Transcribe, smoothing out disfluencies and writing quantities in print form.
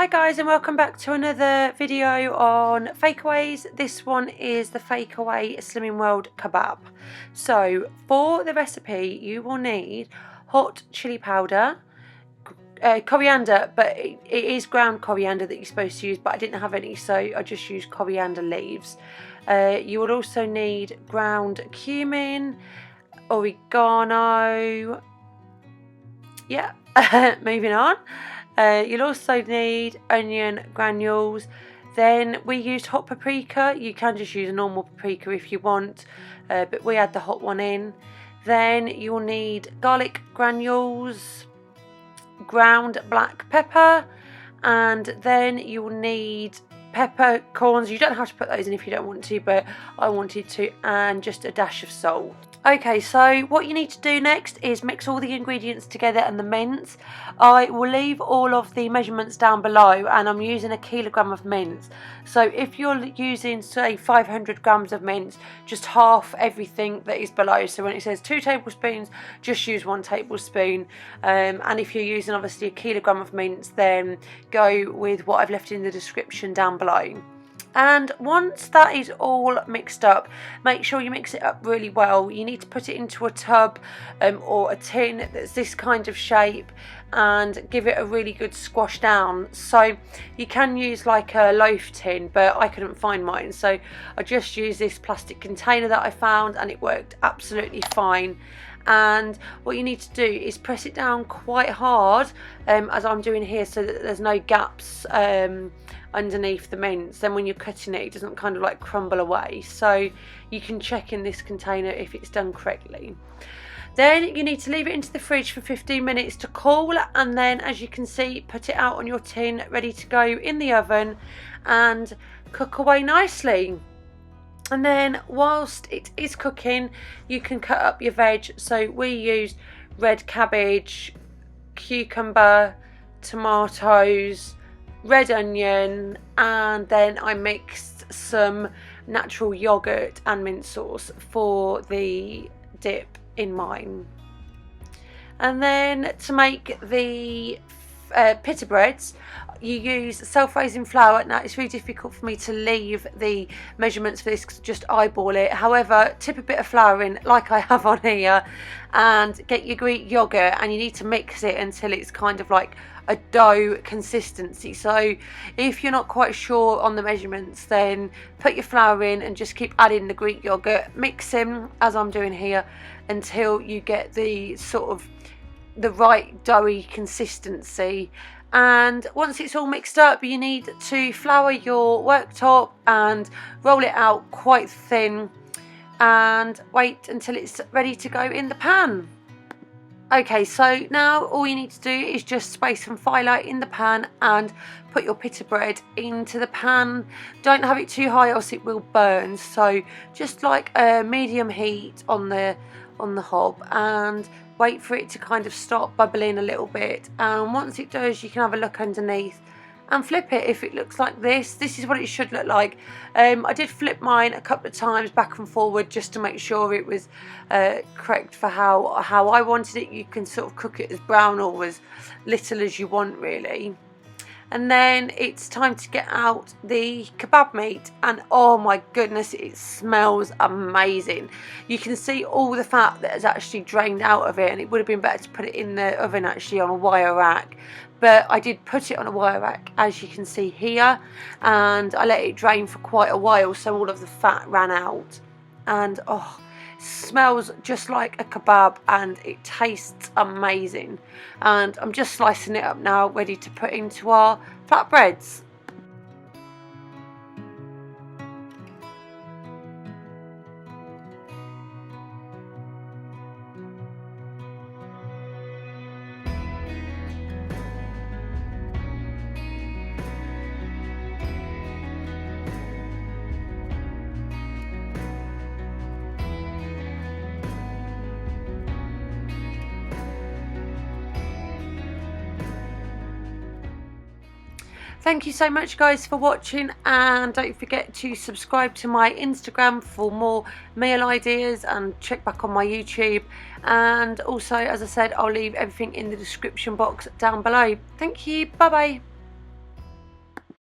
Hi guys, and welcome back to another video on fakeaways. This one is the Fakeaway Slimming World Kebab. So for the recipe you will need hot chili powder, coriander, but it is ground coriander that you're supposed to use, but I didn't have any, so I just used coriander leaves. You will also need ground cumin, oregano. Yeah, moving on. You'll also need onion granules. Then we used hot paprika. You can just use a normal paprika if you want, but we had the hot one in. Then you'll need garlic granules, ground black pepper, and then you'll need peppercorns. You don't have to put those in if you don't want to, but I wanted to, and just a dash of salt. Okay, so what you need to do next is mix all the ingredients together and the mince. I will leave all of the measurements down below, and I'm using a kilogram of mince. So if you're using, say, 500 grams of mince, just half everything that is below. So when it says 2 tablespoons, just use 1 tablespoon. And if you're using obviously a kilogram of mince, then go with what I've left in the description down below. And once that is all mixed up, make sure you mix it up really well. You need to put it into a tub or a tin that's this kind of shape, and give it a really good squash down. So you can use like a loaf tin, but I couldn't find mine, so I just used this plastic container that I found, and it worked absolutely fine. And what you need to do is press it down quite hard, as I'm doing here, so that there's no gaps underneath the mince. Then when you're cutting it, it doesn't kind of like crumble away. So you can check in this container if it's done correctly. Then you need to leave it into the fridge for 15 minutes to cool, and then, as you can see, put it out on your tin ready to go in the oven and cook away nicely. And then whilst it is cooking, you can cut up your veg. So we used red cabbage, cucumber, tomatoes, red onion, and then I mixed some natural yogurt and mint sauce for the dip in mine. And then to make the pita breads, you use self-raising flour. Now it's really difficult for me to leave the measurements for this because just eyeball it. However, tip a bit of flour in like I have on here, and get your Greek yogurt, and you need to mix it until it's kind of like a dough consistency. So if you're not quite sure on the measurements, then put your flour in and just keep adding the Greek yogurt, mixing as I'm doing here until you get the sort of the right doughy consistency. And once it's all mixed up, you need to flour your worktop and roll it out quite thin, and wait until it's ready to go in the pan. Okay, so now all you need to do is just spray some firelight in the pan and put your pita bread into the pan. Don't have it too high, else it will burn. So just like a medium heat on the hob, and wait for it to kind of stop bubbling a little bit. And once it does, you can have a look underneath and flip it. If it looks like this is what it should look like. I did flip mine a couple of times back and forward just to make sure it was correct for how I wanted it. You can sort of cook it as brown or as little as you want, really. And then it's time to get out the kebab meat, and oh my goodness, it smells amazing. You can see all the fat that has actually drained out of it, and it would have been better to put it in the oven actually on a wire rack, but I did put it on a wire rack, as you can see here, and I let it drain for quite a while so all of the fat ran out. And oh, smells just like a kebab, and it tastes amazing. And I'm just slicing it up now, ready to put into our flatbreads. Thank you so much guys for watching, and don't forget to subscribe to my Instagram for more meal ideas, and check back on my YouTube. And also, as I said, I'll leave everything in the description box down below. Thank you, bye bye.